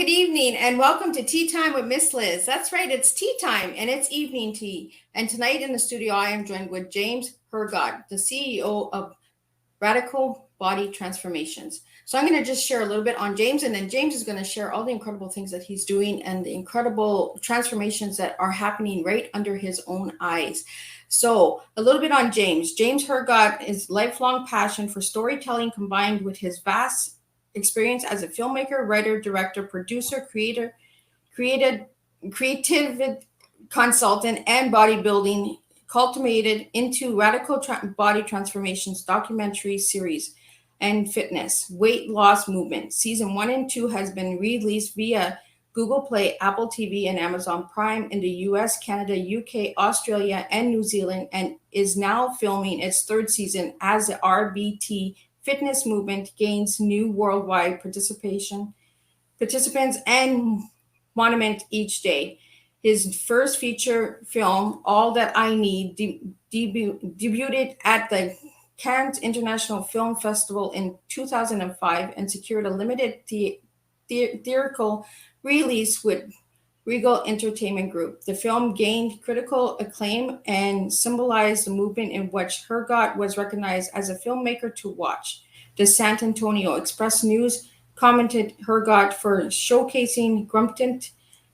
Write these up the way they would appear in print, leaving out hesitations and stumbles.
good evening, and welcome to Tea Time with Miss Liz. That's right, it's tea time, and it's evening tea. And tonight in the studio, I am joined with James Hergott, the CEO of Radical Body Transformations. So I'm going to just share a little bit on James, and then James is going to share all the incredible things that he's doing and the incredible transformations that are happening right under his own eyes. So a little bit on James. James Hergott is lifelong passion for storytelling combined with his vast experience as a filmmaker, writer, director, producer, creative consultant, and bodybuilding, culminated into Radical Body Transformations documentary series and fitness weight loss movement. Season 1 and 2 has been released via Google Play, Apple TV, and Amazon Prime in the US, Canada, UK, Australia, and New Zealand, and is now filming its third season as the RBT fitness movement gains new worldwide participants and monument each day. His first feature film, All That I Need, debuted at the Cannes International Film Festival in 2005 and secured a limited theatrical release with Regal Entertainment Group. The film gained critical acclaim and symbolized the movement in which Hergott was recognized as a filmmaker to watch. The San Antonio Express News commented Hergott for showcasing Grumpton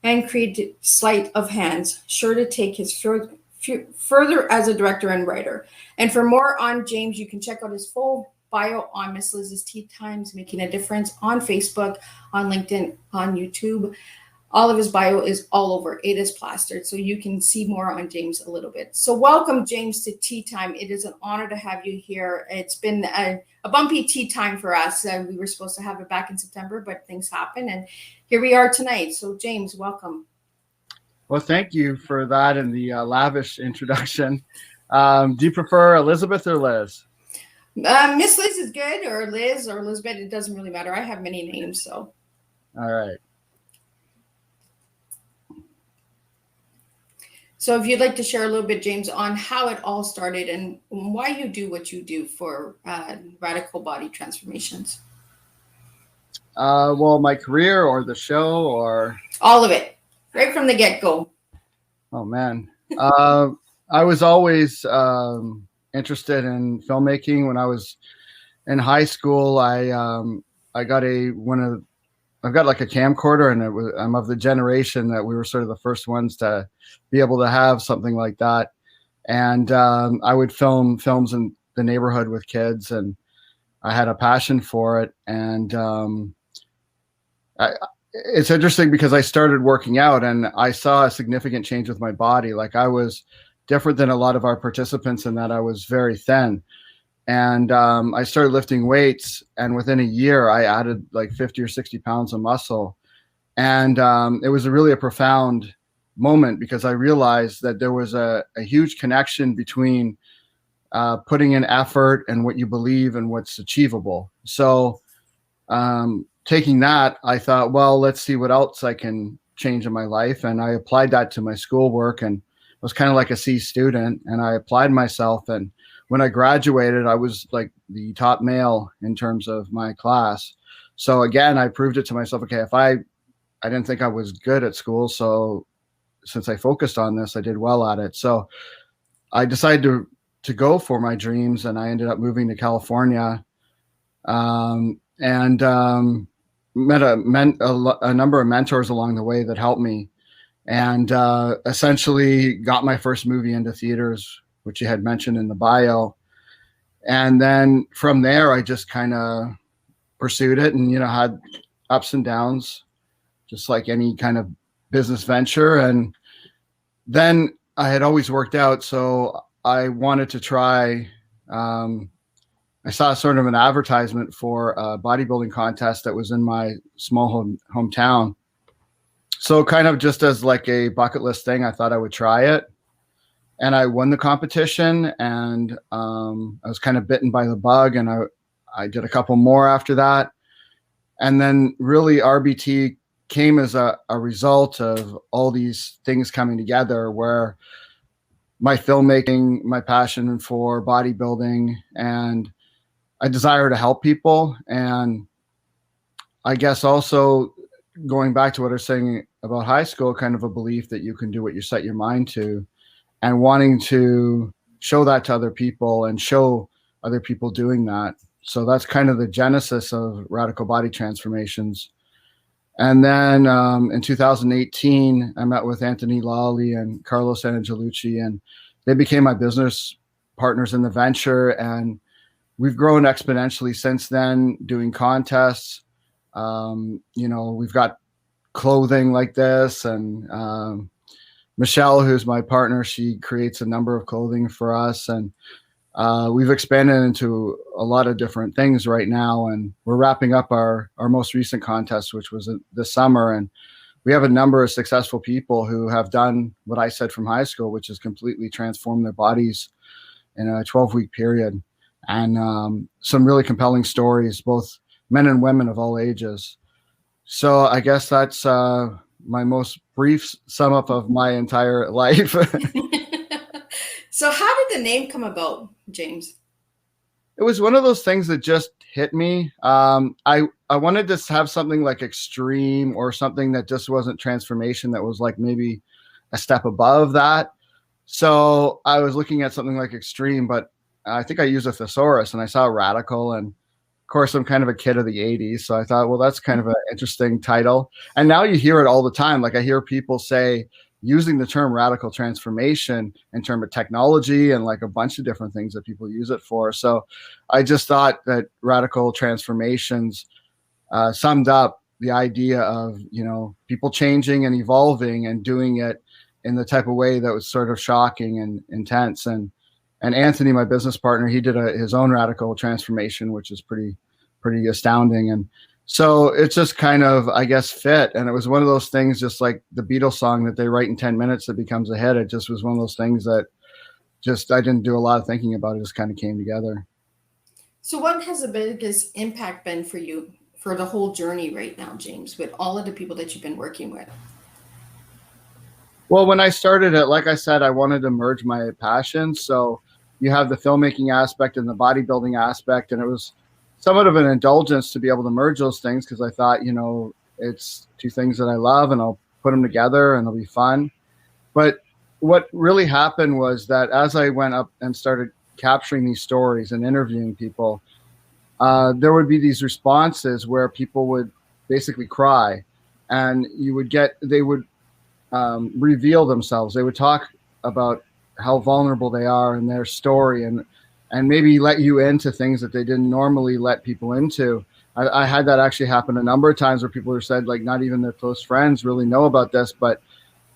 and created sleight of hands, sure to take his further as a director and writer. And for more on James, you can check out his full bio on Miss Liz's Tea Times Making a Difference on Facebook, on LinkedIn, on YouTube. All of his bio is all over. It is plastered, so you can see more on James a little bit. So welcome, James, to Tea Time. It is an honor to have you here. It's been a bumpy tea time for us. We were supposed to have it back in September, but things happened, and here we are tonight. So, James, welcome. Well, thank you for that and the lavish introduction. Do you prefer Elizabeth or Liz? Miss Liz is good, or Liz or Elizabeth. It doesn't really matter. I have many names, so. All right. So if you'd like to share a little bit, James, on how it all started and why you do what you do for Radical Body Transformations. Well, my career or the show or? All of it, right from the get-go. Oh, man. I was always interested in filmmaking. When I was in high school, I got I've got like a camcorder, and I'm of the generation that we were sort of the first ones to be able to have something like that. And I would film films in the neighborhood with kids, and I had a passion for it. And it's interesting because I started working out and I saw a significant change with my body. Like, I was different than a lot of our participants in that I was very thin. And I started lifting weights, and within a year, I added like 50 or 60 pounds of muscle. And it was really a profound moment because I realized that there was a huge connection between putting in effort and what you believe and what's achievable. So taking that, I thought, well, let's see what else I can change in my life. And I applied that to my schoolwork, and was kind of like a C student, and I applied myself. And when I graduated, I was like the top male in terms of my class. So again, I proved it to myself. Okay, if I didn't think I was good at school, so since I focused on this, I did well at it. So I decided to go for my dreams, and I ended up moving to California, and met a number of mentors along the way that helped me, and essentially got my first movie into theaters, which you had mentioned in the bio. And then from there, I just kind of pursued it and, had ups and downs, just like any kind of business venture. And then I had always worked out, so I wanted to try. I saw sort of an advertisement for a bodybuilding contest that was in my small hometown. So kind of just as like a bucket list thing, I thought I would try it. And I won the competition, and I was kind of bitten by the bug, and I did a couple more after that. And then really RBT came as a result of all these things coming together, where my filmmaking, my passion for bodybuilding, and a desire to help people. And I guess also going back to what I was saying about high school, kind of a belief that you can do what you set your mind to, and wanting to show that to other people and show other people doing that. So that's kind of the genesis of radical body transformations. And then in 2018, I met with Anthony Lawley and Carlos Angelucci, and they became my business partners in the venture. And we've grown exponentially since then, doing contests. We've got clothing like this, and Michelle, who's my partner, she creates a number of clothing for us, and we've expanded into a lot of different things right now, and we're wrapping up our most recent contest, which was this summer, and we have a number of successful people who have done what I said from high school, which is completely transform their bodies in a 12-week period, and some really compelling stories, both men and women of all ages. So I guess that's my most brief sum up of my entire life. So how did the name come about, James? It was one of those things that just hit me. I wanted to have something like extreme, or something that just wasn't transformation, that was like maybe a step above that. So I was looking at something like extreme, but I think I used a thesaurus, and I saw radical, and of course I'm kind of a kid of the 80s, so I thought, well, that's kind of an interesting title. And now you hear it all the time. Like I hear people say, using the term radical transformation in terms of technology and like a bunch of different things that people use it for. So I just thought that radical transformations summed up the idea of, people changing and evolving and doing it in the type of way that was sort of shocking and intense. And Anthony, my business partner, he did his own radical transformation, which is pretty astounding. And so it's just kind of, I guess, fit. And it was one of those things, just like the Beatles song that they write in 10 minutes that becomes a hit. It just was one of those things that just, I didn't do a lot of thinking about. It just kind of came together. So what has the biggest impact been for you for the whole journey right now, James, with all of the people that you've been working with? Well, when I started it, like I said, I wanted to merge my passions. So you have the filmmaking aspect and the bodybuilding aspect, and it was somewhat of an indulgence to be able to merge those things, because I thought, it's two things that I love, and I'll put them together and it'll be fun. But what really happened was that as I went up and started capturing these stories and interviewing people, there would be these responses where people would basically cry, and they would reveal themselves. They would talk about how vulnerable they are in their story, and maybe let you into things that they didn't normally let people into. I had that actually happen a number of times, where people have said, like, not even their close friends really know about this, but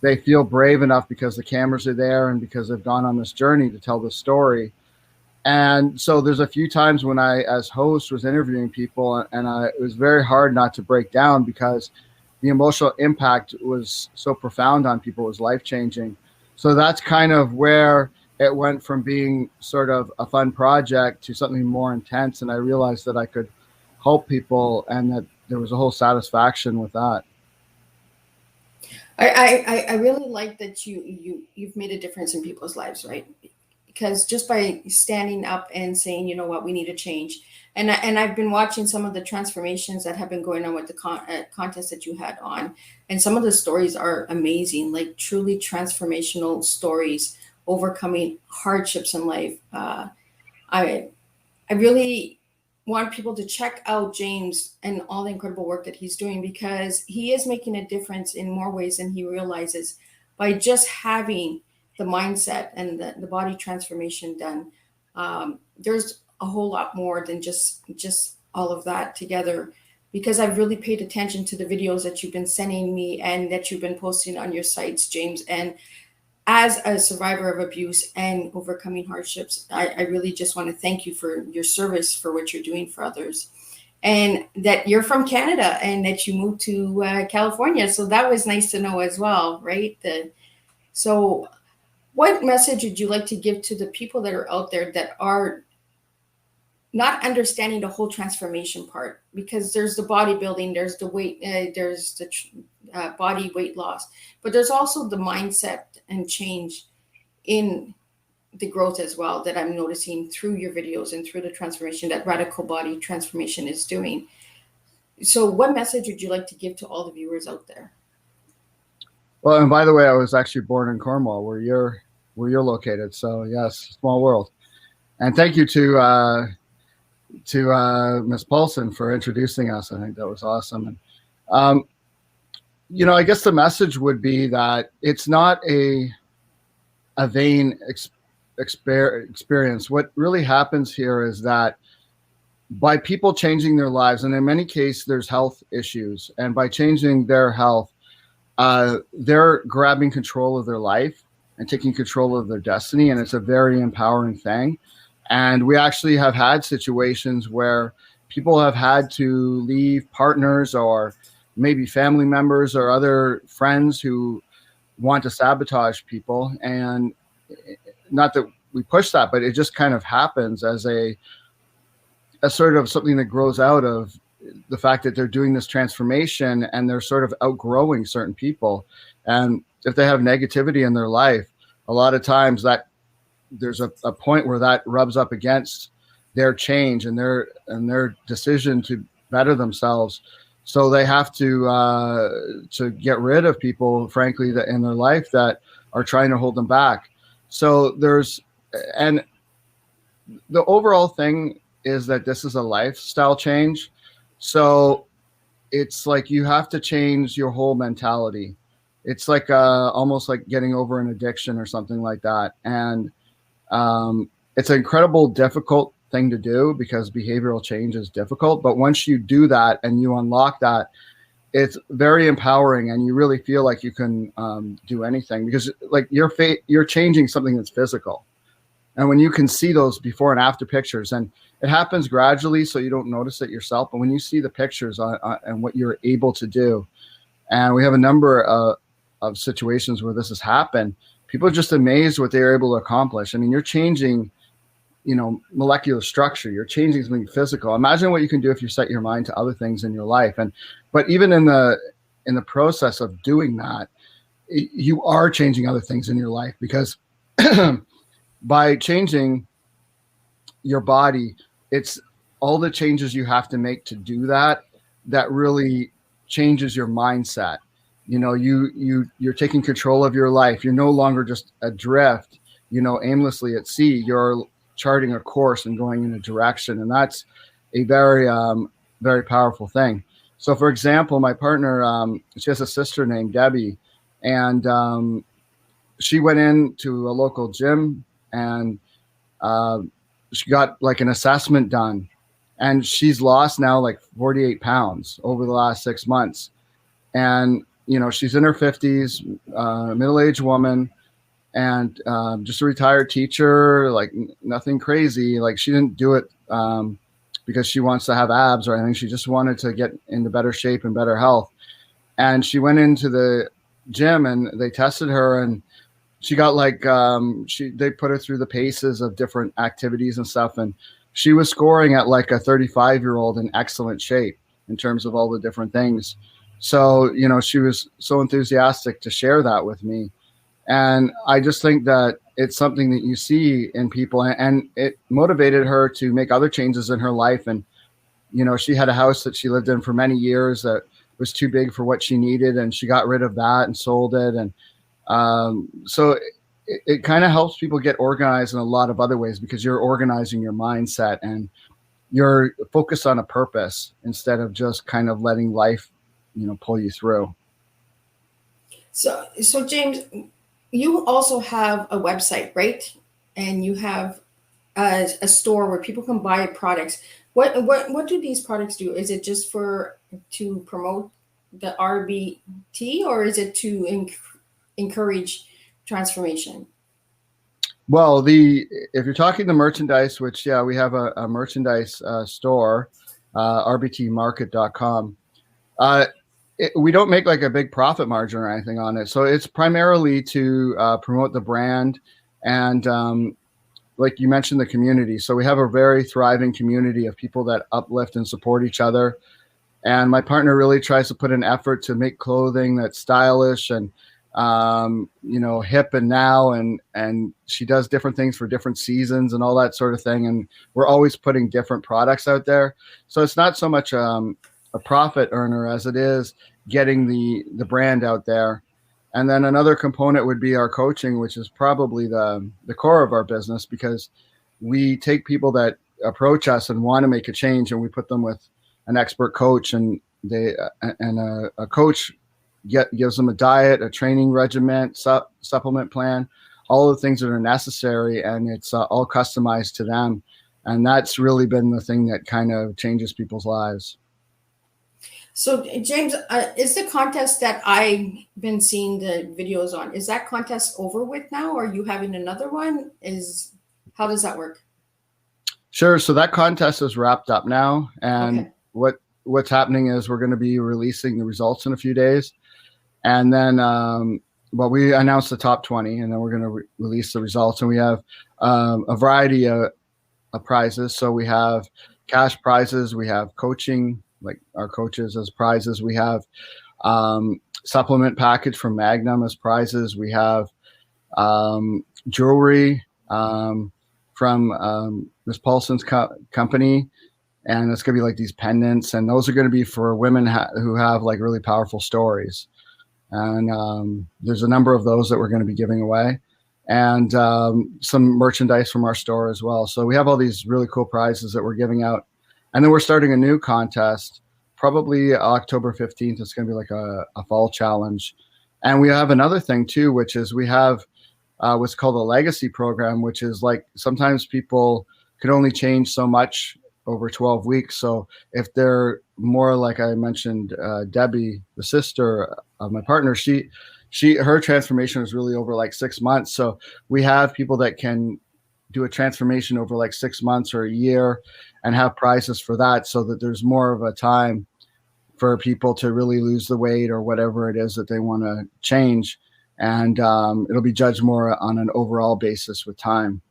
they feel brave enough because the cameras are there and because they've gone on this journey to tell the story. And so there's a few times when I, as host, was interviewing people, and it was very hard not to break down, because the emotional impact was so profound on people. It was life-changing. So that's kind of where it went from being sort of a fun project to something more intense. And I realized that I could help people, and that there was a whole satisfaction with that. I really like that you've made a difference in people's lives, right? Because just by standing up and saying, you know what, we need to change. And I've been watching some of the transformations that have been going on with the contest that you had on, and some of the stories are amazing, like truly transformational stories, overcoming hardships in life. I really want people to check out James and all the incredible work that he's doing, because he is making a difference in more ways than he realizes by just having the mindset and the body transformation done. There's a whole lot more than just all of that together, because I've really paid attention to the videos that you've been sending me and that you've been posting on your sites, James. And as a survivor of abuse and overcoming hardships, I really just want to thank you for your service, for what you're doing for others, and that you're from Canada and that you moved to California. So that was nice to know as well, right? So what message would you like to give to the people that are out there that are not understanding the whole transformation part? Because there's the bodybuilding, there's the weight, there's the body weight loss, but there's also the mindset and change in the growth as well, that I'm noticing through your videos and through the transformation that radical body transformation is doing. So what message would you like to give to all the viewers out there? Well, and by the way, I was actually born in Cornwall, where you're located. So yes, small world. And thank you to Miss Paulson for introducing us. I think that was awesome. And um, I guess the message would be that it's not a vain experience. What really happens here is that by people changing their lives, and in many cases, there's health issues, and by changing their health, they're grabbing control of their life and taking control of their destiny, and it's a very empowering thing. And we actually have had situations where people have had to leave partners or maybe family members or other friends who want to sabotage people. And not that we push that, but it just kind of happens as a sort of something that grows out of the fact that they're doing this transformation and they're sort of outgrowing certain people. And if they have negativity in their life, a lot of times that there's a point where that rubs up against their change and their decision to better themselves. So they have to get rid of people, frankly, that in their life that are trying to hold them back. So and the overall thing is that this is a lifestyle change. So it's like you have to change your whole mentality. It's like almost like getting over an addiction or something like that. And it's an incredible difficult thing to do because behavioral change is difficult. But once you do that and you unlock that, it's very empowering, and you really feel like you can do anything because like you're changing something that's physical. And when you can see those before and after pictures, and it happens gradually, so you don't notice it yourself. But when you see the pictures and what you're able to do, and we have a number of situations where this has happened, people are just amazed what they're able to accomplish. I mean, you're changing, molecular structure. You're changing something physical. Imagine what you can do if you set your mind to other things in your life. But even in the process of doing that, you are changing other things in your life because by changing your body, it's all the changes you have to make to do that really changes your mindset. You're taking control of your life. You're no longer just adrift, aimlessly at sea. You're charting a course and going in a direction, and that's a very very powerful thing. So for example, my partner, she has a sister named Debbie, and she went into a local gym and she got like an assessment done, and she's lost now like 48 pounds over the last 6 months. And she's in her 50s, middle-aged woman, and just a retired teacher, like nothing crazy. Like she didn't do it because she wants to have abs or anything. She just wanted to get into better shape and better health. And she went into the gym and they tested her, and she got like they put her through the paces of different activities and stuff, and she was scoring at like a 35-year-old in excellent shape in terms of all the different things. So she was so enthusiastic to share that with me, and I just think that it's something that you see in people, and it motivated her to make other changes in her life. And she had a house that she lived in for many years that was too big for what she needed, and she got rid of that and sold it. And so it kind of helps people get organized in a lot of other ways because you're organizing your mindset and you're focused on a purpose instead of just kind of letting life, pull you through. So James, you also have a website, right? And you have a store where people can buy products. What do these products do? Is it just to promote the RBT, or is it to encourage transformation? Well, if you're talking the merchandise, which we have a merchandise store, rbtmarket.com. We don't make like a big profit margin or anything on it, so it's primarily to promote the brand and like you mentioned, the community. So we have a very thriving community of people that uplift and support each other. And my partner really tries to put an effort to make clothing that's stylish and hip and now, and she does different things for different seasons and all that sort of thing. And we're always putting different products out there. So it's not so much a profit earner as it is getting the brand out there. And then another component would be our coaching, which is probably the core of our business, because we take people that approach us and want to make a change, and we put them with an expert coach, and a coach gives them a diet, a training regimen, supplement plan, all the things that are necessary, and it's all customized to them. And that's really been the thing that kind of changes people's lives. So, James, is the contest that I've been seeing the videos on, is that contest over with now? Or are you having another one? How does that work? Sure. So that contest is wrapped up now. And okay. What's happening is we're going to be releasing the results in a few days. And then, we announced the top 20, and then we're going to release the results. And we have a variety of prizes. So we have cash prizes. We have coaching, like our coaches as prizes. We have supplement package from Magnum as prizes. We have jewelry from Miss Paulson's company, and it's going to be like these pendants, and those are going to be for women who have like really powerful stories. And there's a number of those that we're going to be giving away, and some merchandise from our store as well. So we have all these really cool prizes that we're giving out. And then we're starting a new contest, probably October 15th. It's going to be like a fall challenge. And we have another thing too, which is we have what's called a legacy program, which is like sometimes people could only change so much over 12 weeks. So if they're more, like I mentioned, Debbie, the sister of my partner, her transformation was really over like 6 months. So we have people that can do a transformation over like 6 months or a year and have prizes for that, so that there's more of a time for people to really lose the weight or whatever it is that they want to change. And it'll be judged more on an overall basis with time.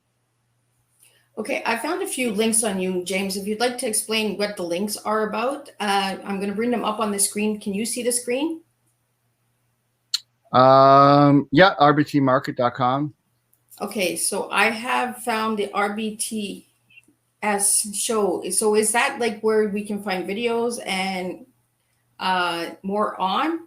Okay, I found a few links on you, James. If you'd like to explain what the links are about, I'm going to bring them up on the screen. Can you see the screen? Yeah, rbtmarket.com. Okay, so I have found the RBTS show. So is that like where we can find videos and more on?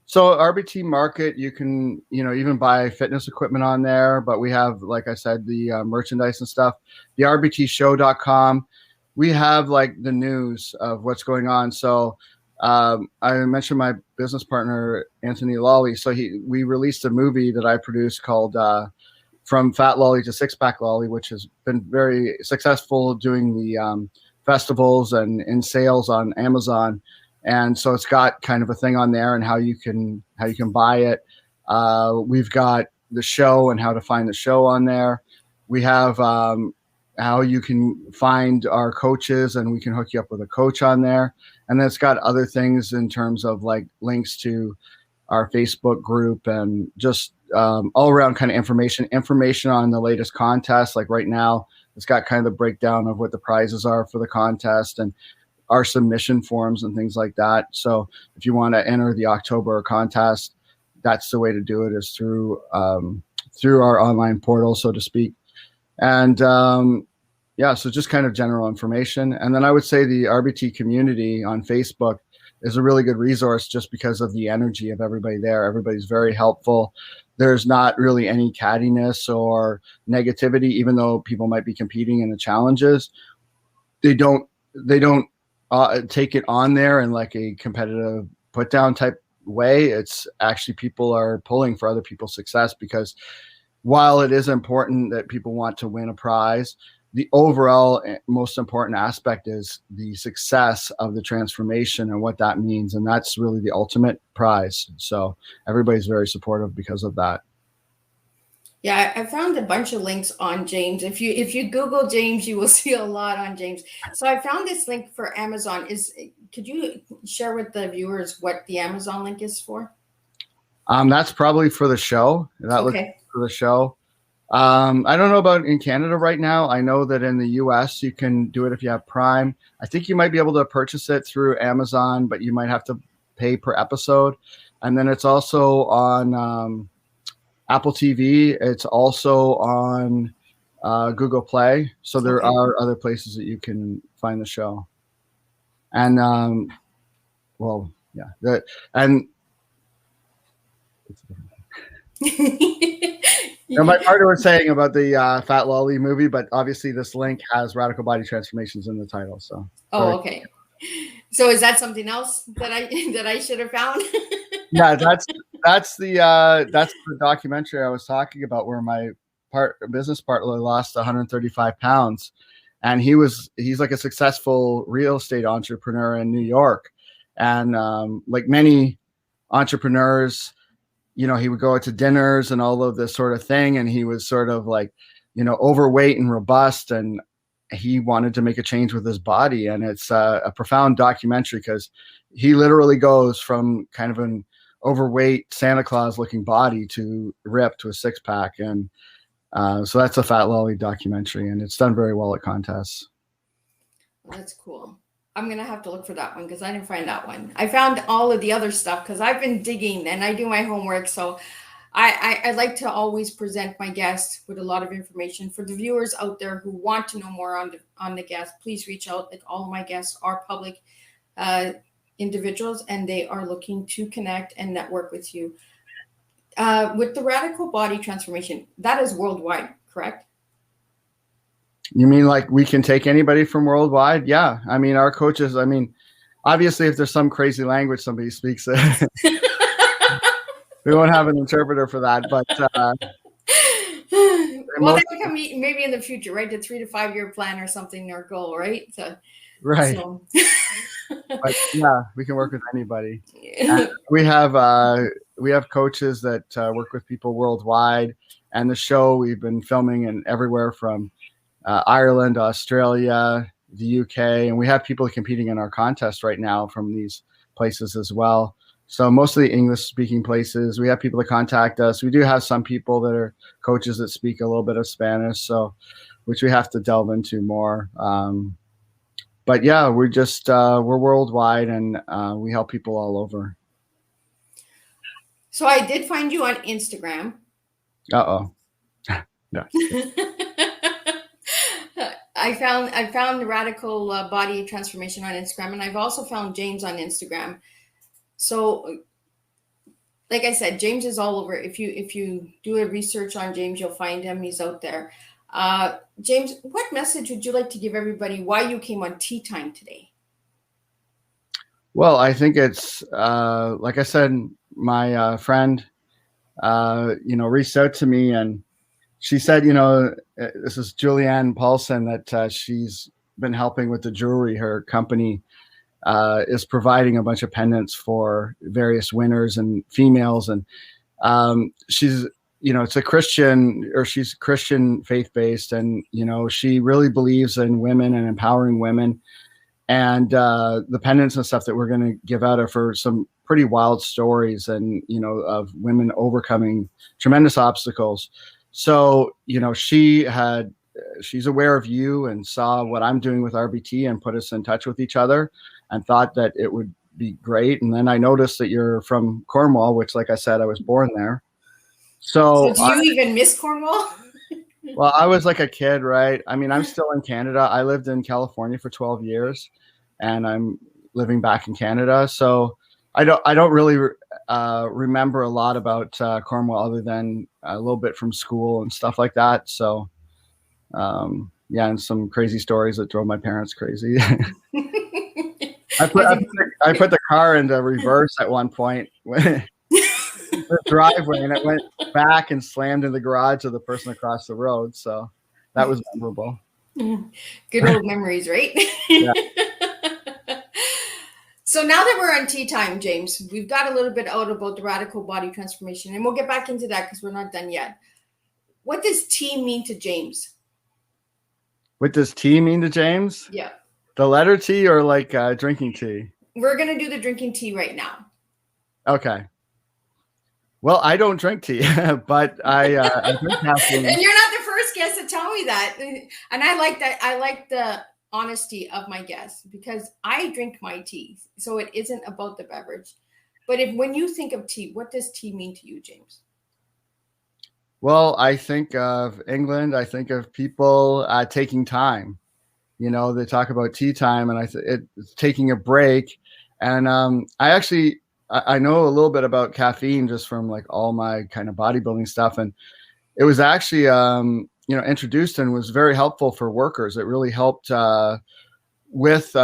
So RBT Market, you can, even buy fitness equipment on there, but we have, like I said, the merchandise and stuff. The rbtshow.com, we have like the news of what's going on. So I mentioned my business partner, Anthony Lawley. So we released a movie that I produced called From Fat Lolly to Six Pack Lolly, which has been very successful doing the festivals and in sales on Amazon. And so it's got kind of a thing on there and how you can buy it. We've got the show and how to find the show on there. We have how you can find our coaches, and we can hook you up with a coach on there. And then it's got other things in terms of like links to our Facebook group and just all around kind of information on the latest contest. Like right now, it's got kind of the breakdown of what the prizes are for the contest and our submission forms and things like that. So if you want to enter the October contest, that's the way to do it, is through our online portal, so to speak. And so just kind of general information. And then I would say the RBT community on Facebook is a really good resource just because of the energy of everybody there. Everybody's very helpful. There's not really any cattiness or negativity, even though people might be competing in the challenges. They don't take it on there in like a competitive put down type way. It's actually people are pulling for other people's success, because while it is important that people want to win a prize, the overall most important aspect is the success of the transformation and what that means. And that's really the ultimate prize. So everybody's very supportive because of that. Yeah, I found a bunch of links on James. If you Google James, you will see a lot on James. So I found this link for Amazon. Could you share with the viewers what the Amazon link is for? That's probably for the show. Okay. For the show. I don't know about in Canada right now. I know that in the US you can do it if you have Prime. I think you might be able to purchase it through Amazon, but you might have to pay per episode. And then it's also on Apple TV. It's also on Google Play. So there are other places that you can find the show. And well, yeah, and my partner was saying about the Fat Lolly movie, but obviously this link has Radical Body Transformations in the title. So oh, okay. So is that something else that I should have found? Yeah, that's the documentary I was talking about, where my business partner lost 135 pounds, and he's like a successful real estate entrepreneur in New York, and like many entrepreneurs, he would go out to dinners and all of this sort of thing, and he was sort of like, overweight and robust, and he wanted to make a change with his body. And it's a profound documentary, because he literally goes from kind of an overweight Santa Claus looking body to ripped with six pack. And so that's a Fat Lolly documentary, and it's done very well at contests. That's cool. I'm going to have to look for that one, because I didn't find that one. I found all of the other stuff because I've been digging and I do my homework. So I like to always present my guests with a lot of information. For the viewers out there who want to know more on the guest, please reach out. Like, all of my guests are public individuals, and they are looking to connect and network with you. With the Radical Body Transformation, that is worldwide, correct? You mean like we can take anybody from worldwide? Yeah. I mean, our coaches, obviously if there's some crazy language somebody speaks, we won't have an interpreter for that, but well, that would come maybe in the future, right? The 3 to 5 year plan or something, or goal, right? Right. So. But yeah, we can work with anybody. And we have coaches that work with people worldwide, and the show we've been filming in everywhere from Ireland, Australia, the UK, and we have people competing in our contest right now from these places as well. So mostly English-speaking places. We have people that contact us. We do have some people that are coaches that speak a little bit of Spanish, so which we have to delve into more. But yeah, we're just we're worldwide, and we help people all over. So I did find you on Instagram. Uh-oh. No. I found Radical Body Transformation on Instagram, and I've also found James on Instagram. So, like I said, James is all over. If you do a research on James, you'll find him. He's out there. James, what message would you like to give everybody why you came on Teatime today? Well, I think it's like I said, my friend, reached out to me, and she said, this is Julianne Paulson, that she's been helping with the jewelry. Her company is providing a bunch of pendants for various winners and females. And she's, it's a Christian, or she's Christian faith-based. And, she really believes in women and empowering women. And the pendants and stuff that we're going to give out are for some pretty wild stories, and, of women overcoming tremendous obstacles. So, she's aware of you and saw what I'm doing with RBT and put us in touch with each other, and thought that it would be great. And then I noticed that you're from Cornwall, which, like I said, I was born there. So do you even miss Cornwall? Well, I was like a kid, right? I mean, I'm still in Canada. I lived in California for 12 years, and I'm living back in Canada. So I don't really remember a lot about Cornwall, other than a little bit from school and stuff like that. So yeah, and some crazy stories that drove my parents crazy. I put the car into reverse at one point, the driveway, and it went back and slammed in the garage of the person across the road. So that was memorable. Good old memories, right? Yeah. So now that we're on Teatime, James, we've got a little bit out about the Radical Body Transformation, and we'll get back into that because we're not done yet. What does tea mean to James? What does tea mean to James? Yeah. The letter T, or like drinking tea? We're going to do the drinking tea right now. Okay. Well, I don't drink tea, but I drink caffeine. And you're not the first guest to tell me that. And I like that. I like the honesty of my guests, because I drink my tea. So it isn't about the beverage. But when you think of tea, what does tea mean to you, James? Well, I think of England. I think of people taking time. They talk about tea time, and it's taking a break. And I know a little bit about caffeine just from like all my kind of bodybuilding stuff, and it was actually introduced and was very helpful for workers. It really helped with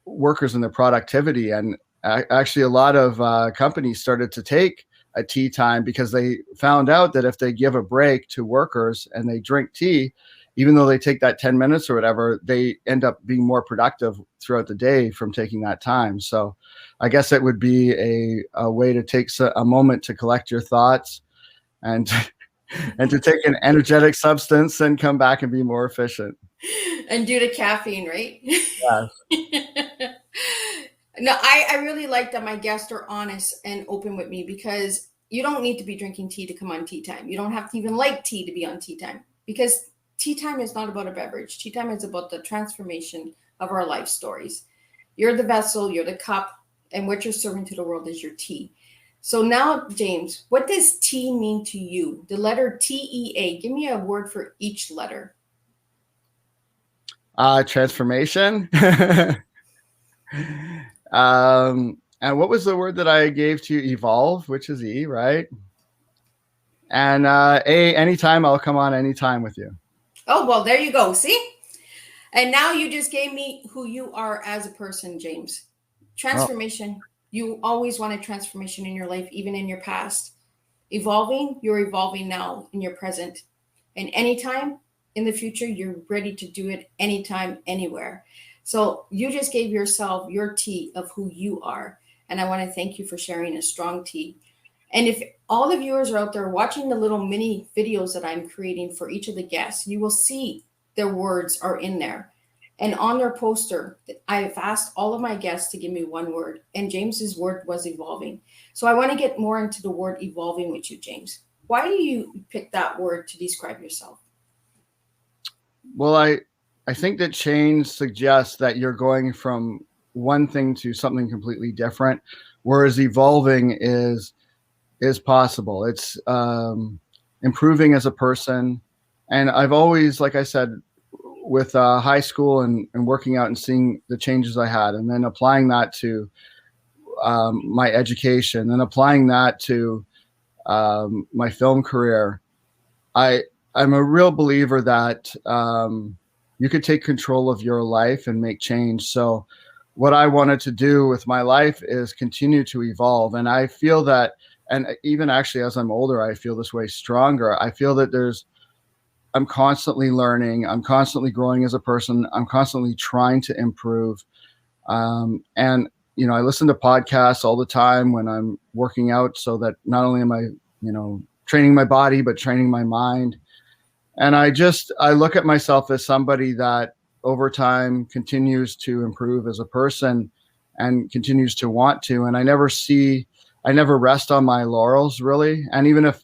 workers and their productivity. And actually, a lot of companies started to take a tea time because they found out that if they give a break to workers and they drink tea, even though they take that 10 minutes or whatever, they end up being more productive throughout the day from taking that time. So I guess it would be a way to take a moment to collect your thoughts and and to take an energetic substance and come back and be more efficient. And due to caffeine, right? Yes. No, I really like that my guests are honest and open with me, because you don't need to be drinking tea to come on Tea Time. You don't have to even like tea to be on Tea Time, because Tea Time is not about a beverage. Tea Time is about the transformation of our life stories. You're the vessel, you're the cup, and what you're serving to the world is your tea. So now, James, what does tea mean to you? The letter TEA. Give me a word for each letter. Transformation. And what was the word that I gave to you? Evolve, which is E, right? And A, anytime, I'll come on anytime with you. Oh, well, there you go. See? And now you just gave me who you are as a person, James. Transformation. Oh. You always wanted transformation in your life, even in your past. Evolving, you're evolving now in your present. And anytime in the future, you're ready to do it anytime, anywhere. So you just gave yourself your tea of who you are. And I want to thank you for sharing a strong tea. And if all the viewers are out there watching the little mini videos that I'm creating for each of the guests, you will see their words are in there. And on their poster, I've asked all of my guests to give me one word. And James's word was evolving. So I want to get more into the word evolving with you, James. Why do you pick that word to describe yourself? Well, I think that change suggests that you're going from one thing to something completely different, whereas evolving is possible. It's improving as a person. And I've always, like I said, with high school and working out and seeing the changes I had, and then applying that to my education, and applying that to my film career, I'm a real believer that you could take control of your life and make change. So what I wanted to do with my life is continue to evolve. And I feel that, and even actually as I'm older, I feel this way stronger. I feel that I'm constantly learning. I'm constantly growing as a person. I'm constantly trying to improve. And, I listen to podcasts all the time when I'm working out, so that not only am I, training my body, but training my mind. And I look at myself as somebody that over time continues to improve as a person and continues to want to. And I never rest on my laurels, really. And even if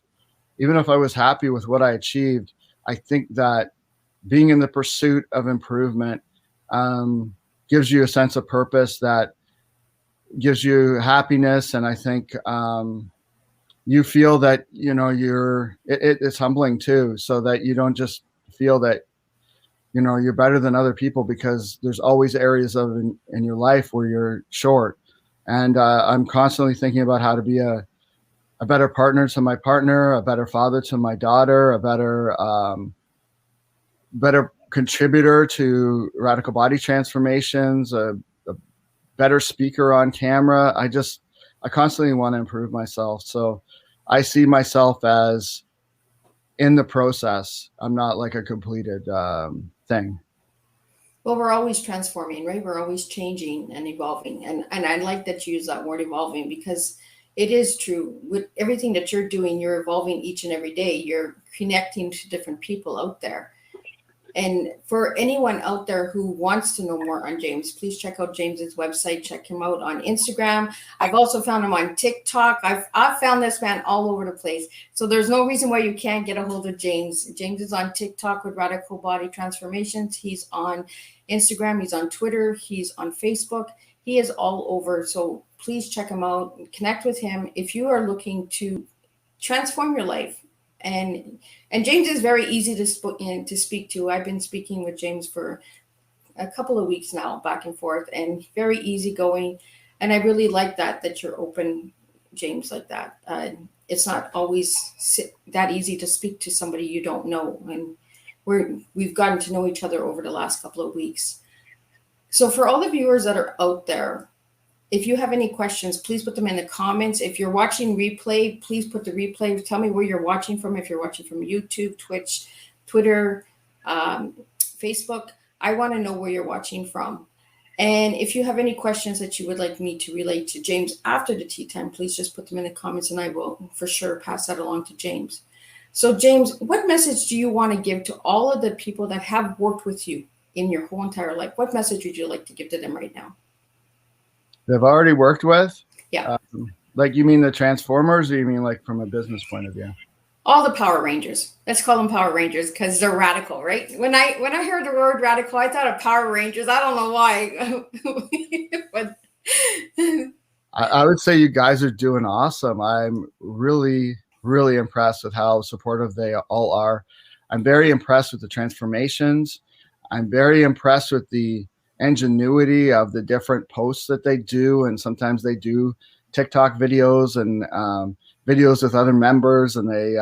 I was happy with what I achieved, I think that being in the pursuit of improvement gives you a sense of purpose, that gives you happiness. And I think you feel that, it's humbling too, so that you don't just feel that, you're better than other people, because there's always areas in your life where you're short. And I'm constantly thinking about how to be a better partner to my partner, a better father to my daughter, a better contributor to radical body transformations, a better speaker on camera. I constantly want to improve myself. So I see myself as in the process. I'm not like a completed thing. Well, we're always transforming, right? We're always changing and evolving. And I like that you use that word evolving, because it is true. With everything that you're doing, you're evolving each and every day. You're connecting to different people out there. And for anyone out there who wants to know more on James, please check out James's website. Check him out on Instagram. I've also found him on TikTok. I've found this man all over the place. So there's no reason why you can't get a hold of James. James is on TikTok with Radical Body Transformations. He's on Instagram. He's on Twitter. He's on Facebook. He is all over. So please check him out. Connect with him if you are looking to transform your life. And James is very easy to speak to. I've been speaking with James for a couple of weeks now, back and forth, and very easygoing. And I really like that you're open, James, like that. It's not always that easy to speak to somebody you don't know, and we've gotten to know each other over the last couple of weeks. So for all the viewers that are out there, if you have any questions, please put them in the comments. If you're watching replay, please put the replay. Tell me where you're watching from. If you're watching from YouTube, Twitch, Twitter, Facebook, I want to know where you're watching from. And if you have any questions that you would like me to relate to James after the tea time, please just put them in the comments and I will for sure pass that along to James. So James, what message do you want to give to all of the people that have worked with you in your whole entire life? What message would you like to give to them right now? They've already worked with? Yeah. Like you mean the Transformers, or you mean like from a business point of view? All the Power Rangers. Let's call them Power Rangers because they're radical, right? When I heard the word radical, I thought of Power Rangers. I don't know why. But I would say you guys are doing awesome. I'm really, really impressed with how supportive they all are. I'm very impressed with the transformations. I'm very impressed with the ingenuity of the different posts that they do. And sometimes they do TikTok videos and videos with other members, and they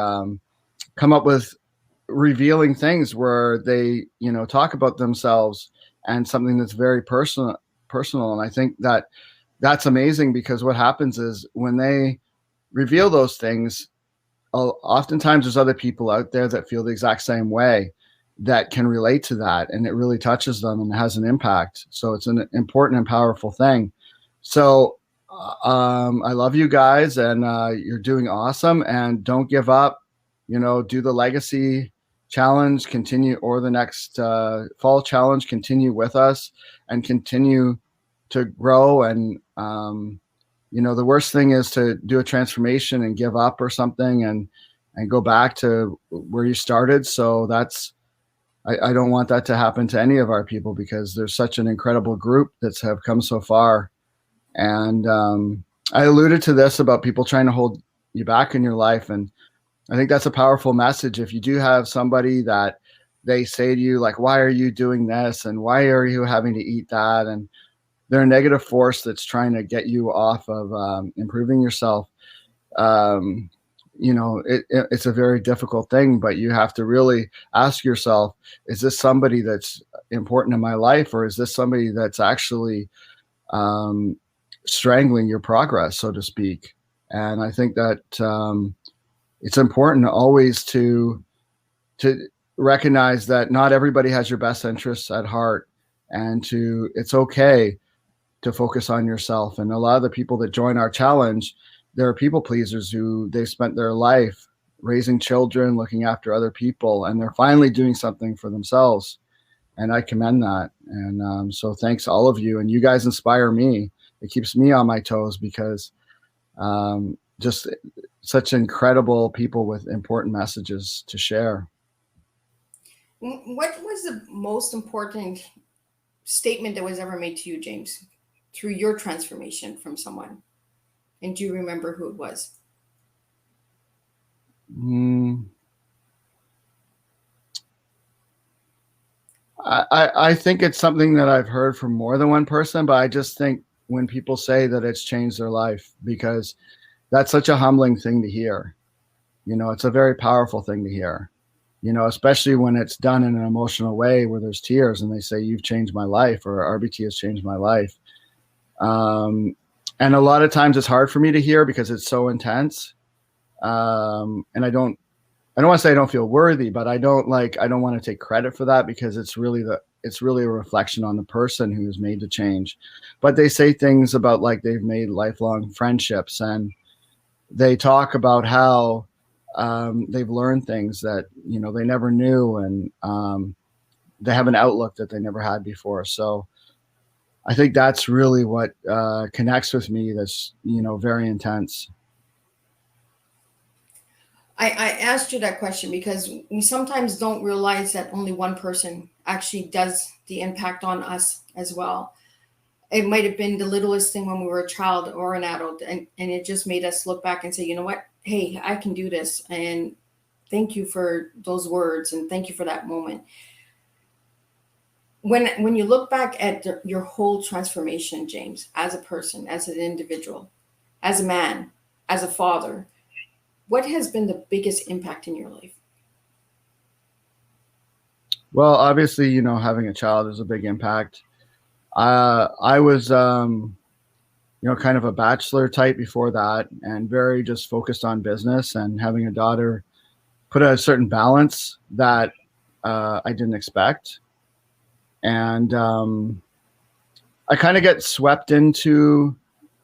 come up with revealing things where they, talk about themselves and something that's very personal. And I think that that's amazing, because what happens is when they reveal those things, oftentimes there's other people out there that feel the exact same way that can relate to that, and it really touches them and has an impact. So it's an important and powerful thing. So I love you guys, and you're doing awesome, and don't give up. Do the legacy challenge, continue, or the next fall challenge, continue with us and continue to grow. And the worst thing is to do a transformation and give up or something and go back to where you started. So I don't want that to happen to any of our people, because there's such an incredible group that's have come so far. And I alluded to this about people trying to hold you back in your life. And I think that's a powerful message. If you do have somebody that they say to you, like, why are you doing this? And why are you having to eat that? And they're a negative force that's trying to get you off of improving yourself. It's a very difficult thing, but you have to really ask yourself, is this somebody that's important in my life, or is this somebody that's actually strangling your progress, so to speak? And I think that it's important always to recognize that not everybody has your best interests at heart, and it's okay to focus on yourself. And a lot of the people that join our challenge, there are people pleasers who they've spent their life raising children, looking after other people, and they're finally doing something for themselves. And I commend that. And so thanks to all of you. And you guys inspire me. It keeps me on my toes, because just such incredible people with important messages to share. What was the most important statement that was ever made to you, James, through your transformation from someone? And do you remember who it was? I think it's something that I've heard from more than one person, but I just think when people say that it's changed their life, because that's such a humbling thing to hear. It's a very powerful thing to hear, especially when it's done in an emotional way where there's tears and they say, you've changed my life, or RBT has changed my life. And a lot of times it's hard for me to hear because it's so intense. And I don't want to say I don't feel worthy, but I don't want to take credit for that, because it's really a reflection on the person who's made the change. But they say things about, like, they've made lifelong friendships, and they talk about how they've learned things that, they never knew, and they have an outlook that they never had before. So I think that's really what connects with me. That's, very intense. I asked you that question because we sometimes don't realize that only one person actually does the impact on us as well. It might have been the littlest thing when we were a child or an adult, and it just made us look back and say, you know what? Hey, I can do this. And thank you for those words, and thank you for that moment. when you look back at your whole transformation, James, as a person, as an individual, as a man, as a father, what has been the biggest impact in your life? Well, obviously, having a child is a big impact. I was, kind of a bachelor type before that, and very just focused on business, and having a daughter put a certain balance that I didn't expect. And I kind of get swept into,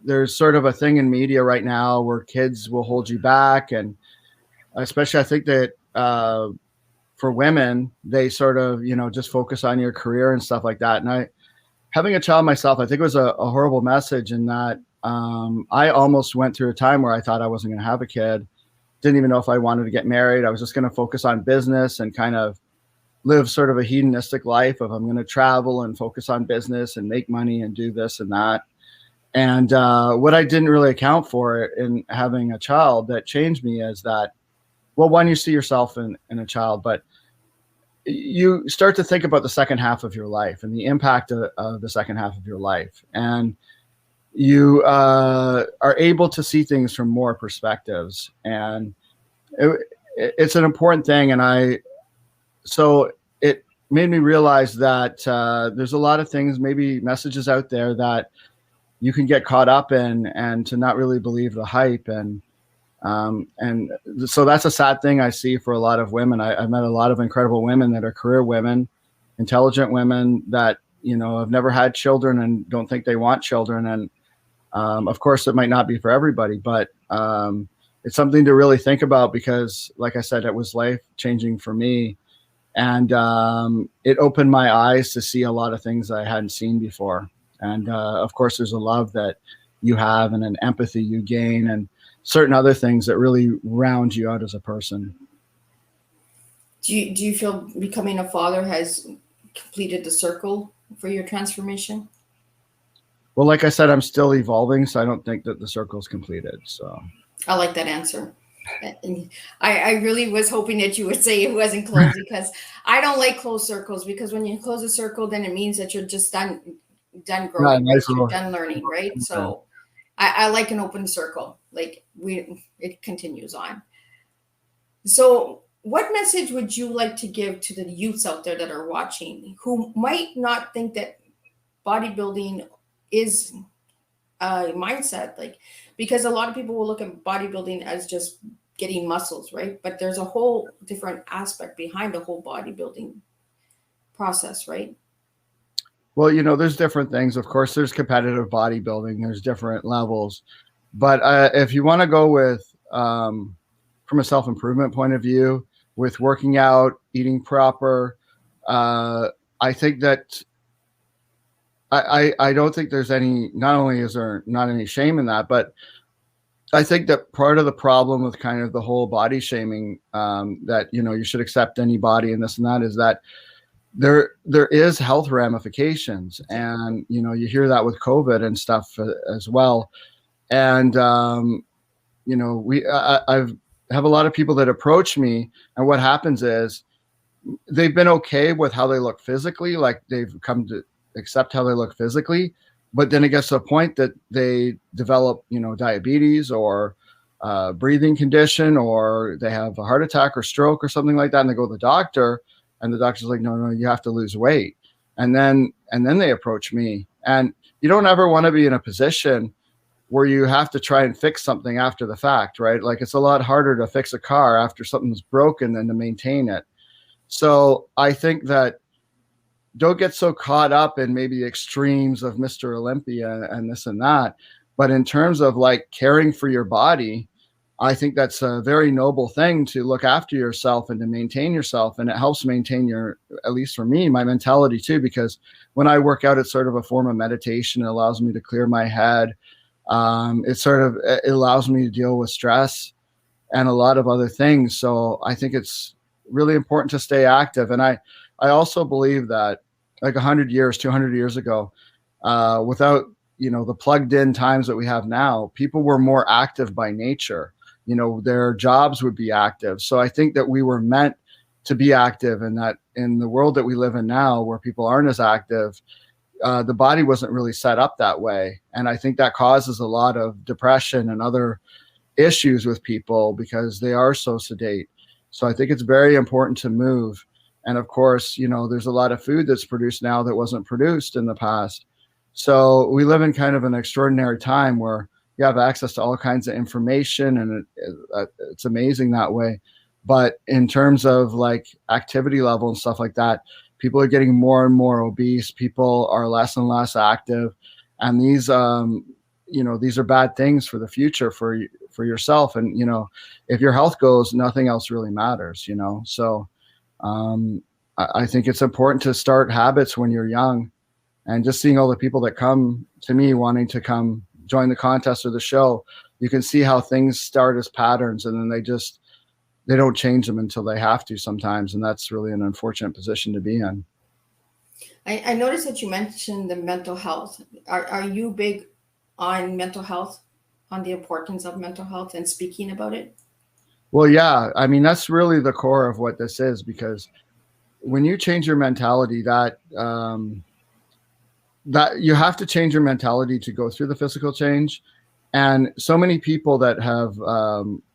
there's sort of a thing in media right now where kids will hold you back. And especially I think that for women, they sort of, just focus on your career and stuff like that. And having a child myself, I think it was a horrible message in that I almost went through a time where I thought I wasn't going to have a kid. Didn't even know if I wanted to get married. I was just going to focus on business and kind of live sort of a hedonistic life of, I'm going to travel and focus on business and make money and do this and that. And what I didn't really account for in having a child that changed me is that, well, one, you see yourself in a child, but you start to think about the second half of your life and the impact of the second half of your life. And you are able to see things from more perspectives. And it's an important thing. And so it made me realize that there's a lot of things, maybe messages out there that you can get caught up in and to not really believe the hype. And so that's a sad thing I see for a lot of women. I've met a lot of incredible women that are career women, intelligent women that, have never had children and don't think they want children. And of course, it might not be for everybody, but it's something to really think about because, like I said, it was life changing for me. And it opened my eyes to see a lot of things I hadn't seen before. And of course, there's a love that you have and an empathy you gain and certain other things that really round you out as a person. Do you feel becoming a father has completed the circle for your transformation? Well, like I said, I'm still evolving, so I don't think that the circle's completed. So I like that answer. I really was hoping that you would say it wasn't closed because I don't like closed circles, because when you close a circle, then it means that you're just done growing, nice you're done learning, right? So I like an open circle, like it continues on. So what message would you like to give to the youths out there that are watching who might not think that bodybuilding is a mindset, like, because a lot of people will look at bodybuilding as just getting muscles, right? But there's a whole different aspect behind the whole bodybuilding process, right? Well, there's different things. Of course, there's competitive bodybuilding. There's different levels. But if you want to go with, from a self-improvement point of view, with working out, eating proper, I think that I don't think there's any, not only is there not any shame in that, but I think that part of the problem with kind of the whole body shaming, that, you should accept any body and this and that, is that there is health ramifications. And, you hear that with COVID and stuff as well. And, I have a lot of people that approach me, and what happens is they've been okay with how they look physically. Like they've come to accept how they look physically, but then it gets to a point that they develop, diabetes or breathing condition, or they have a heart attack or stroke or something like that. And they go to the doctor, and the doctor's like, no, you have to lose weight. And then they approach me, and you don't ever want to be in a position where you have to try and fix something after the fact, right? Like it's a lot harder to fix a car after something's broken than to maintain it. So I think that don't get so caught up in maybe the extremes of Mr. Olympia and this and that. But in terms of like caring for your body, I think that's a very noble thing, to look after yourself and to maintain yourself. And it helps maintain at least for me, my mentality too, because when I work out, it's sort of a form of meditation. It allows me to clear my head. It allows me to deal with stress and a lot of other things. So I think it's really important to stay active. And I also believe that like 100 years, 200 years ago, without, the plugged in times that we have now, people were more active by nature. Their jobs would be active. So I think that we were meant to be active, and that in the world that we live in now, where people aren't as active, the body wasn't really set up that way. And I think that causes a lot of depression and other issues with people because they are so sedate. So I think it's very important to move. And of course, there's a lot of food that's produced now that wasn't produced in the past. So we live in kind of an extraordinary time where you have access to all kinds of information, and it's amazing that way. But in terms of like activity level and stuff like that, people are getting more and more obese. People are less and less active, and these are bad things for the future for yourself. And if your health goes, nothing else really matters. So I think it's important to start habits when you're young. And just seeing all the people that come to me wanting to come join the contest or the show, you can see how things start as patterns, and then they don't change them until they have to sometimes. And that's really an unfortunate position to be in. I noticed that you mentioned the mental health. Are you big on mental health, on the importance of mental health and speaking about it? Well, yeah. I mean, that's really the core of what this is, because when you change your mentality, that you have to change your mentality to go through the physical change. And so many people that have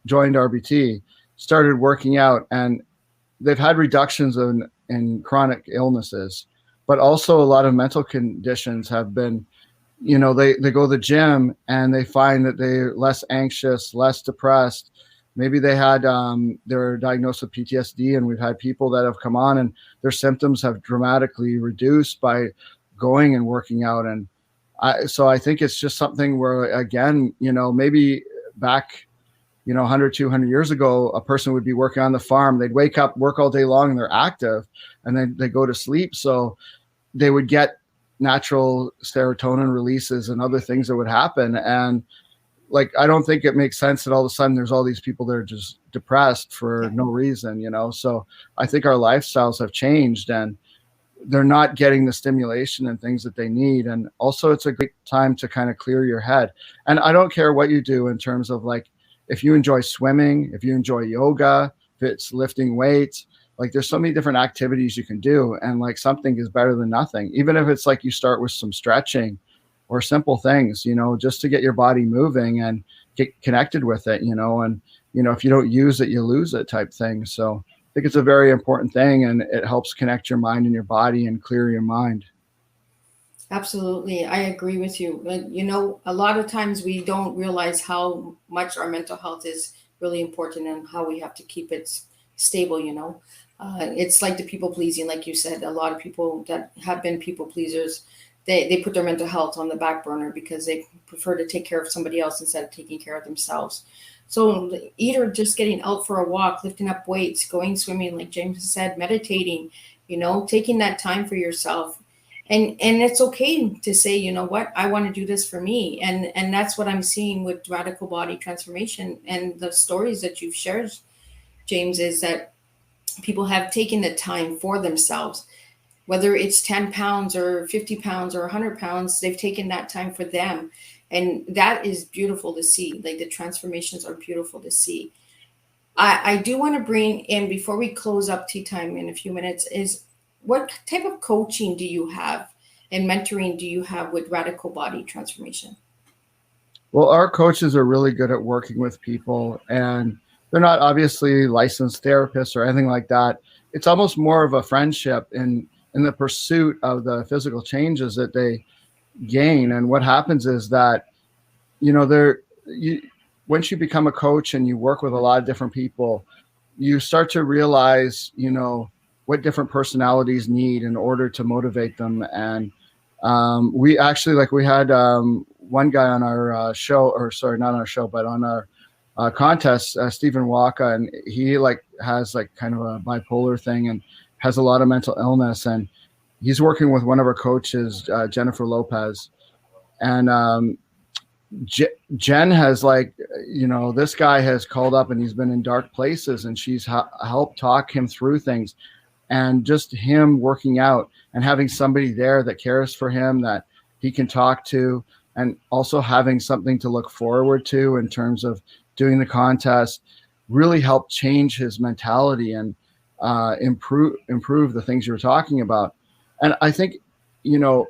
joined RBT started working out, and they've had reductions in chronic illnesses, but also a lot of mental conditions have been, they go to the gym and they find that they're less anxious, less depressed. Maybe they're diagnosed with PTSD, and we've had people that have come on and their symptoms have dramatically reduced by going and working out. And so I think it's just something where, again, maybe back, 100, 200 years ago, a person would be working on the farm. They'd wake up, work all day long, and they're active, and then they go to sleep. So they would get natural serotonin releases and other things that would happen. And like, I don't think it makes sense that all of a sudden there's all these people that are just depressed for no reason, So I think our lifestyles have changed, and they're not getting the stimulation and things that they need. And also it's a great time to kind of clear your head. And I don't care what you do in terms of like, if you enjoy swimming, if you enjoy yoga, if it's lifting weights, like there's so many different activities you can do. And like, something is better than nothing. Even if it's like you start with some stretching or simple things, just to get your body moving and get connected with it, and, if you don't use it, you lose it type thing. So I think it's a very important thing, and it helps connect your mind and your body and clear your mind. Absolutely. I agree with you. A lot of times we don't realize how much our mental health is really important and how we have to keep it stable, It's like the people pleasing, like you said. A lot of people that have been people pleasers, they put their mental health on the back burner because they prefer to take care of somebody else instead of taking care of themselves. So either just getting out for a walk, lifting up weights, going swimming, like James said, meditating, taking that time for yourself. And it's okay to say, what, I want to do this for me. And that's what I'm seeing with Radical Body Transformation and the stories that you've shared, James, is that people have taken the time for themselves. Whether it's 10 pounds or 50 pounds or 100 pounds, they've taken that time for them. And that is beautiful to see. Like, the transformations are beautiful to see. I do want to bring in, before we close up tea time in a few minutes, is what type of coaching do you have and mentoring do you have with Radical Body Transformation? Well, our coaches are really good at working with people, and they're not obviously licensed therapists or anything like that. It's almost more of a friendship in the pursuit of the physical changes that they gain. And what happens is that, once you become a coach and you work with a lot of different people, you start to realize, what different personalities need in order to motivate them. And we actually, we had one guy on our show, or sorry, not on our show, but on our contest, Stephen Waka, and he has kind of a bipolar thing and has a lot of mental illness, and he's working with one of our coaches, Jennifer Lopez. And Jen has this guy has called up and he's been in dark places, and she's helped talk him through things. And just him working out and having somebody there that cares for him, that he can talk to, and also having something to look forward to in terms of doing the contest, really helped change his mentality. And improve the things you're talking about. And I think, you know,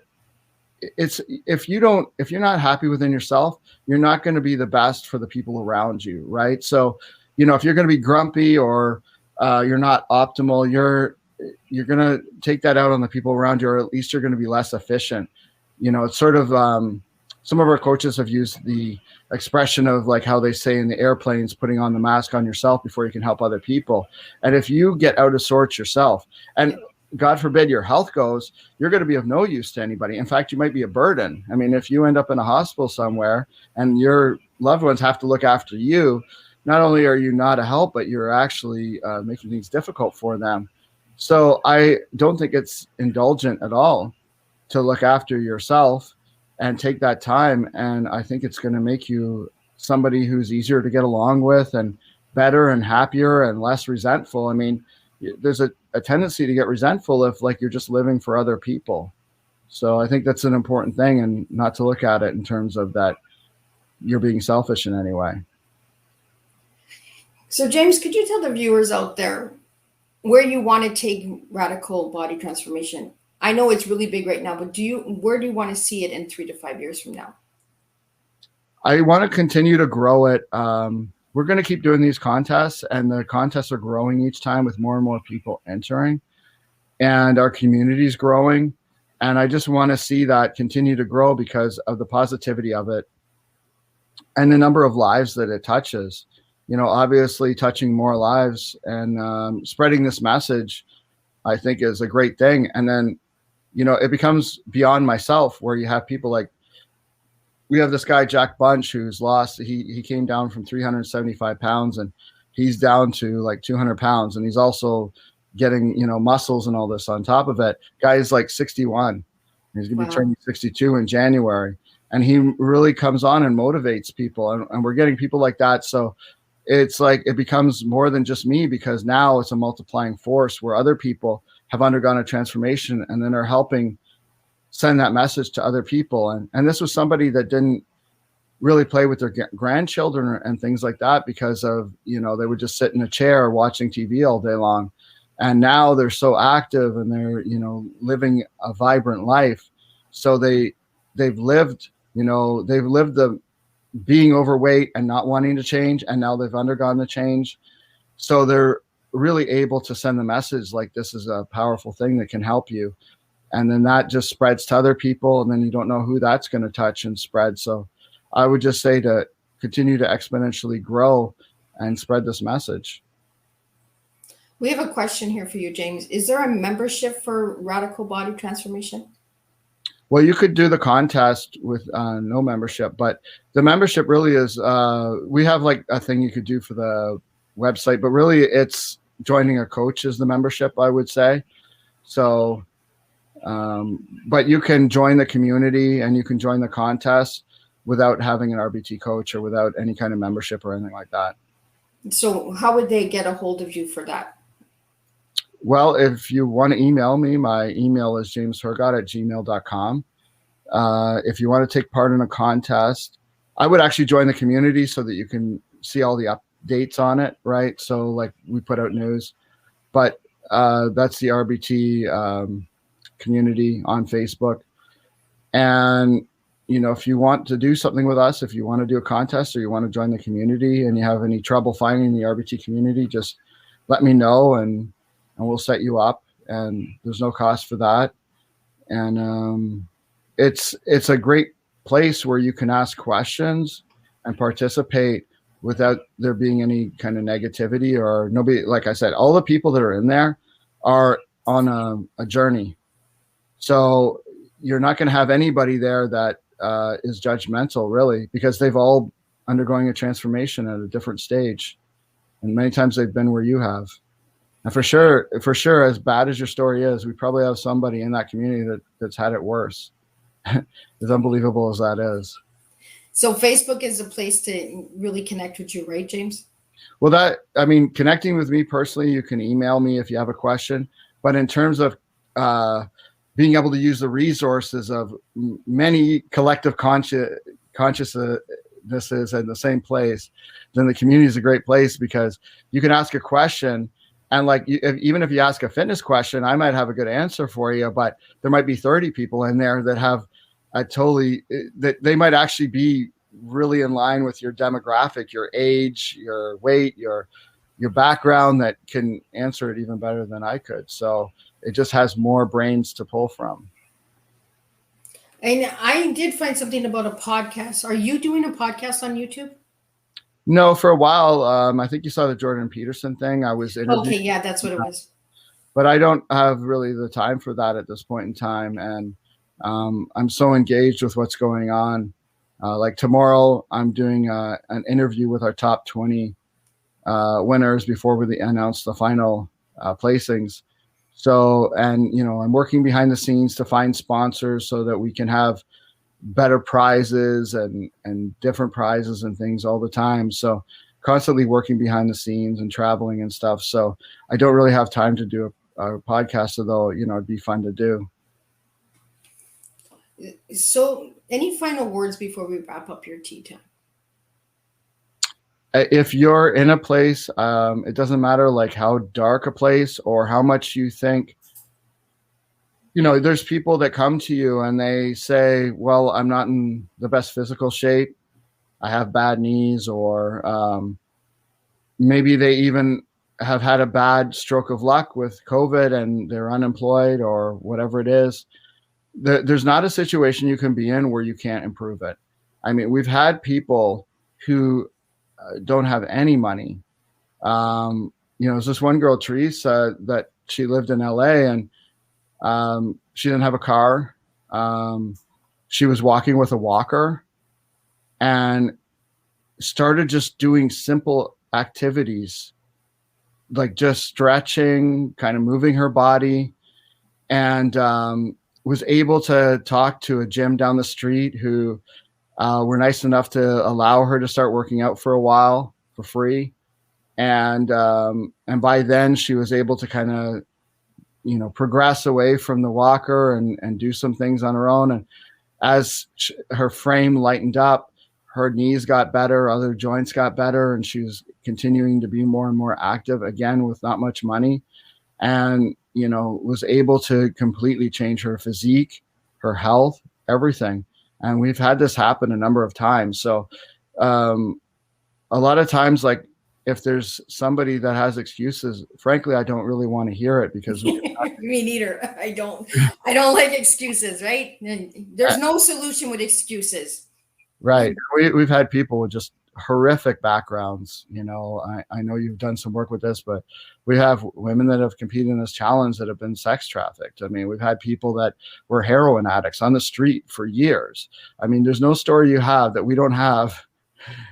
it's if you're not happy within yourself, you're not going to be the best for the people around you, right? So, you know, if you're going to be grumpy or you're not optimal, you're going to take that out on the people around you, or at least you're going to be less efficient. You know, it's sort of some of our coaches have used the expression of like how they say in the airplanes, putting on the mask on yourself before you can help other people. And if you get out of sorts yourself, and God forbid your health goes, you're going to be of no use to anybody. In fact, you might be a burden. I mean, if you end up in a hospital somewhere and your loved ones have to look after you, not only are you not a help, but you're actually making things difficult for them. So I don't think it's indulgent at all to look after yourself and take that time. And I think it's going to make you somebody who's easier to get along with and better and happier and less resentful. I mean, there's a tendency to get resentful if like you're just living for other people. So I think that's an important thing, and not to look at it in terms of that you're being selfish in any way. So James, could you tell the viewers out there where you want to take radical body transformation? I know it's really big right now, but where do you want to see it in 3 to 5 years from now? I want to continue to grow it. We're going to keep doing these contests, and the contests are growing each time with more and more people entering, and our community is growing. And I just want to see that continue to grow because of the positivity of it and the number of lives that it touches. You know, obviously touching more lives and spreading this message, I think is a great thing. And then, you know, it becomes beyond myself, where you have people like, we have this guy, Jack Bunch, who's lost, he came down from 375 pounds and he's down to like 200 pounds. And he's also getting, you know, muscles and all this on top of it. Guy's like 61. He's going to be turning 62 in January. And he really comes on and motivates people. And we're getting people like that. So it's like, it becomes more than just me, because now it's a multiplying force where other people have undergone a transformation and then are helping send that message to other people. And this was somebody that didn't really play with their grandchildren and things like that because of, you know, they would just sit in a chair watching TV all day long. And now they're so active and they're, you know, living a vibrant life. So they've lived the being overweight and not wanting to change. And now they've undergone the change. So they're really able to send the message like, this is a powerful thing that can help you. And then that just spreads to other people. And then you don't know who that's going to touch and spread. So I would just say to continue to exponentially grow and spread this message. We have a question here for you, James. Is there a membership for Radical Body Transformation? Well, you could do the contest with no membership, but the membership really is, we have like a thing you could do for the website, but really it's joining a coach is the membership, I would say. So, but you can join the community and you can join the contest without having an RBT coach or without any kind of membership or anything like that. So how would they get a hold of you for that? Well, if you want to email me, my email is jameshergott@gmail.com. If you want to take part in a contest, I would actually join the community so that you can see all the updates on it, right? So like we put out news, but that's the RBT community on Facebook. And, you know, if you want to do something with us, if you want to do a contest or you want to join the community and you have any trouble finding the RBT community, just let me know and we'll set you up, and there's no cost for that. And it's a great place where you can ask questions and participate without there being any kind of negativity or nobody. Like I said, all the people that are in there are on a journey. So you're not going to have anybody there that is judgmental, really, because they've all undergoing a transformation at a different stage. And many times they've been where you have. And for sure, as bad as your story is, we probably have somebody in that community that's had it worse. As unbelievable as that is. So Facebook is a place to really connect with you, right, James? Well, connecting with me personally, you can email me if you have a question. But in terms of being able to use the resources of many collective consciousnesses in the same place, then the community is a great place because you can ask a question And like, even if you ask a fitness question, I might have a good answer for you, but there might be 30 people in there that have a totally, that they might actually be really in line with your demographic, your age, your weight, your background, that can answer it even better than I could. So it just has more brains to pull from. And I did find something about a podcast. Are you doing a podcast on YouTube? No, for a while, I think you saw the Jordan Peterson thing. I was interviewed, Okay, yeah, that's what it was. but I don't have really the time for that at this point in time. And I'm so engaged with what's going on. Like tomorrow, I'm doing an interview with our top 20 winners before we announce the final placings. So, and I'm working behind the scenes to find sponsors so that we can have better prizes and different prizes and things all the time. So constantly working behind the scenes and traveling and stuff. So I don't really have time to do a podcast, although, it'd be fun to do. So, any final words before we wrap up your tea time? If you're in a place, it doesn't matter like how dark a place or how much you think, there's people that come to you and they say, well, I'm not in the best physical shape. I have bad knees, or maybe they even have had a bad stroke of luck with COVID and they're unemployed or whatever it is. There's not a situation you can be in where you can't improve it. I mean, we've had people who don't have any money. There's this one girl, Teresa, that she lived in LA, and she didn't have a car. She was walking with a walker and started just doing simple activities, like just stretching, kind of moving her body, and was able to talk to a gym down the street who were nice enough to allow her to start working out for a while for free. And by then she was able to kind of, progress away from the walker and do some things on her own. And as her frame lightened up, her knees got better, other joints got better, and she was continuing to be more and more active, again, with not much money. And, was able to completely change her physique, her health, everything. And we've had this happen a number of times. So a lot of times, like, if there's somebody that has excuses, frankly, I don't really want to hear it, because Me neither. I don't like excuses, right? There's no solution with excuses. Right. We've had people with just horrific backgrounds. I know you've done some work with this, but we have women that have competed in this challenge that have been sex trafficked. I mean, we've had people that were heroin addicts on the street for years. I mean, there's no story you have that we don't have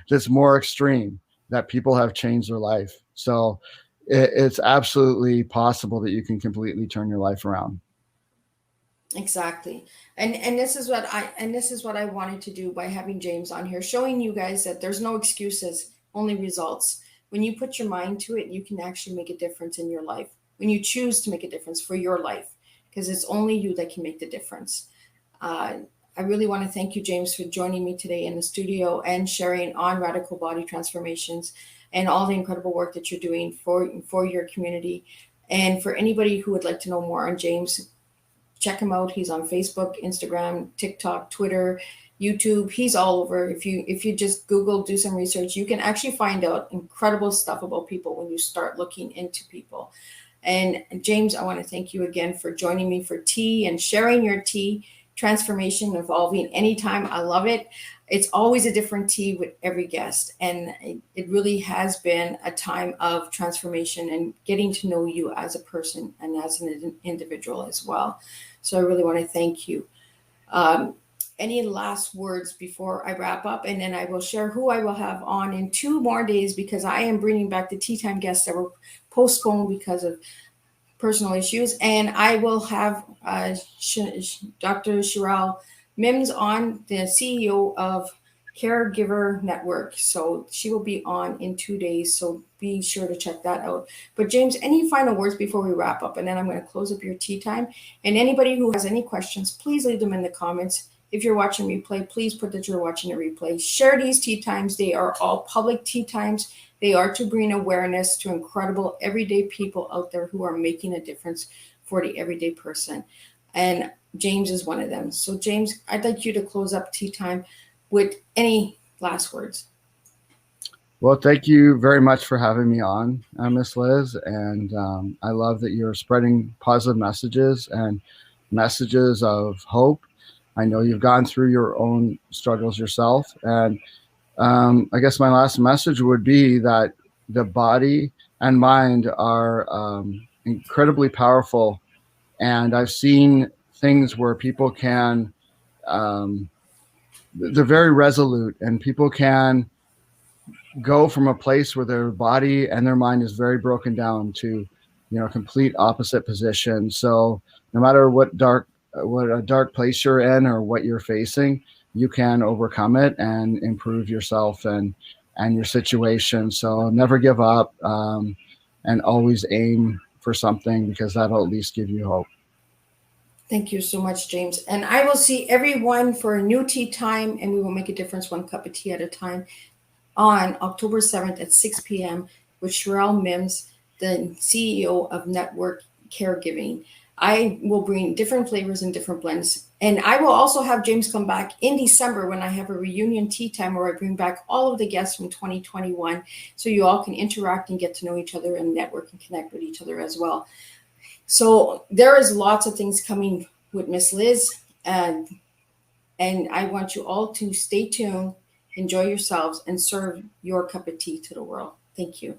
that's more extreme, that people have changed their life. So it's absolutely possible that you can completely turn your life around. Exactly. And this is what I wanted to do by having James on here, showing you guys that there's no excuses, only results. When you put your mind to it, you can actually make a difference in your life. When you choose to make a difference for your life, because it's only you that can make the difference. I really want to thank you, James, for joining me today in the studio and sharing on radical body transformations and all the incredible work that you're doing for your community. And for anybody who would like to know more on James, check him out. He's on Facebook, Instagram, TikTok, Twitter, YouTube. He's all over. If you just Google, do some research, you can actually find out incredible stuff about people when you start looking into people. And James, I want to thank you again for joining me for tea and sharing your tea. Transformation evolving anytime. I love it. It's always a different tea with every guest. And it really has been a time of transformation and getting to know you as a person and as an individual as well. So I really want to thank you. Any last words before I wrap up? And then I will share who I will have on in 2 more days, because I am bringing back the tea time guests that were postponed because of personal issues. And I will have Dr. Sherelle Mims on, the CEO of Caregiver Network. So she will be on in 2 days. So be sure to check that out. But James, any final words before we wrap up? And then I'm going to close up your tea time. And anybody who has any questions, please leave them in the comments. If you're watching replay, please put that you're watching a replay. Share these tea times. They are all public tea times. They are to bring awareness to incredible everyday people out there who are making a difference for the everyday person. And James is one of them. So, James, I'd like you to close up Tea Time with any last words. Well, thank you very much for having me on, Miss Liz. And I love that you're spreading positive messages and messages of hope. I know you've gone through your own struggles yourself. And I guess my last message would be that the body and mind are incredibly powerful. And I've seen things where people can, um, they're very resolute, and people can go from a place where their body and their mind is very broken down to, complete opposite position. So no matter what a dark place you're in or what you're facing, you can overcome it and improve yourself and your situation. So never give up, and always aim for something, because that'll at least give you hope. Thank you so much, James. And I will see everyone for a new Tea Time, and we will make a difference one cup of tea at a time on October 7th at 6 p.m. with Sherelle Mims, the CEO of Network Caregiving. I will bring different flavors and different blends. And I will also have James come back in December when I have a reunion tea time where I bring back all of the guests from 2021 so you all can interact and get to know each other and network and connect with each other as well. So there is lots of things coming with Miss Liz, and I want you all to stay tuned, enjoy yourselves, and serve your cup of tea to the world. Thank you.